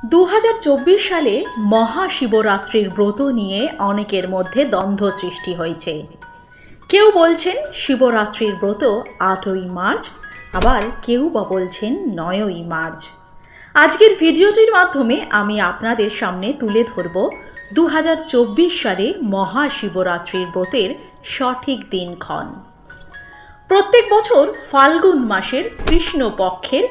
2024 সালে মহাশিবরাত্রির ব্রত নিয়ে অনেকের মধ্যে দ্বন্দ্ব সৃষ্টি হয়েছে। কেউ বলছেন শিবরাত্রির ব্রত 8ই মার্চ, আবার কেউ বা বলছেন 9ই মার্চ। আজকের ভিডিওটির মাধ্যমে আমি আপনাদের সামনে তুলে ধরব 2024 সালে মহাশিবরাত্রির ব্রতের সঠিক দিনক্ষণ। প্রত্যেক বছর ফাল্গুন মাসের কৃষ্ণপক্ষের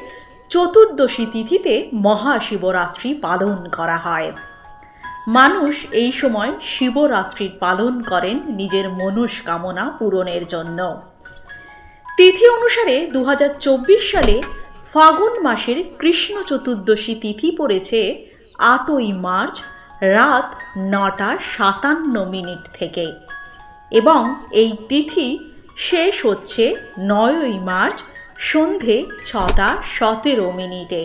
চতুর্দশী তিথিতে মহাশিবরাত্রি পালন করা হয়। মানুষ এই সময় শিবরাত্রির পালন করেন নিজের মনস্কামনা পূরণের জন্য। তিথি অনুসারে 2024 সালে ফাল্গুন মাসের কৃষ্ণ চতুর্দশী তিথি পড়েছে 8ই মার্চ রাত 9:57 থেকে এবং এই তিথি শেষ হচ্ছে 9ই মার্চ সন্ধে 6:17।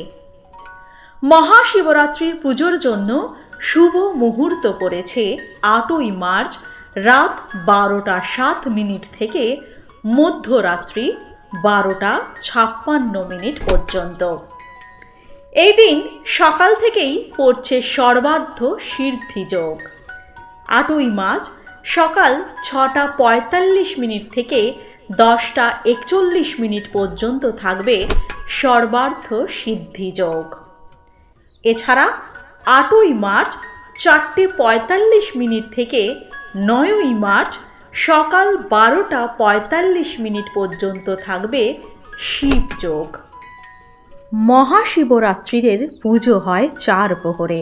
মহাশিবরাত্রির পুজোর জন্য শুভ মুহূর্ত পড়েছে 8ই মার্চ রাত 12:07 থেকে মধ্যরাত্রি 12:56 পর্যন্ত। এই দিন সকাল থেকেই পড়ছে সর্বার্ধ সিদ্ধি যোগ। 8ই মার্চ সকাল 6:45 থেকে 10:41 পর্যন্ত থাকবে সর্বার্ধ সিদ্ধি যোগ। এছাড়া 8ই মার্চ 4:45 থেকে 9ই মার্চ সকাল 12:45 পর্যন্ত থাকবে শিবযোগ। মহাশিবরাত্রির পুজো হয় 4 প্রহরে।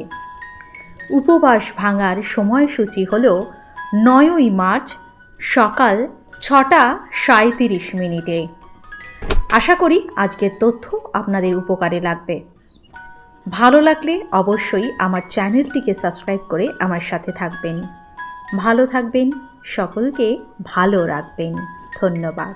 উপবাস ভাঙার সময়সূচি হল 9ই মার্চ সকাল 6:37। আশা করি আজকের তথ্য আপনাদের উপকারে লাগবে। ভালো লাগলে অবশ্যই আমার চ্যানেলটিকে সাবস্ক্রাইব করে আমার সাথে থাকবেন। ভালো থাকবেন, সকলকে ভালো রাখবেন। ধন্যবাদ।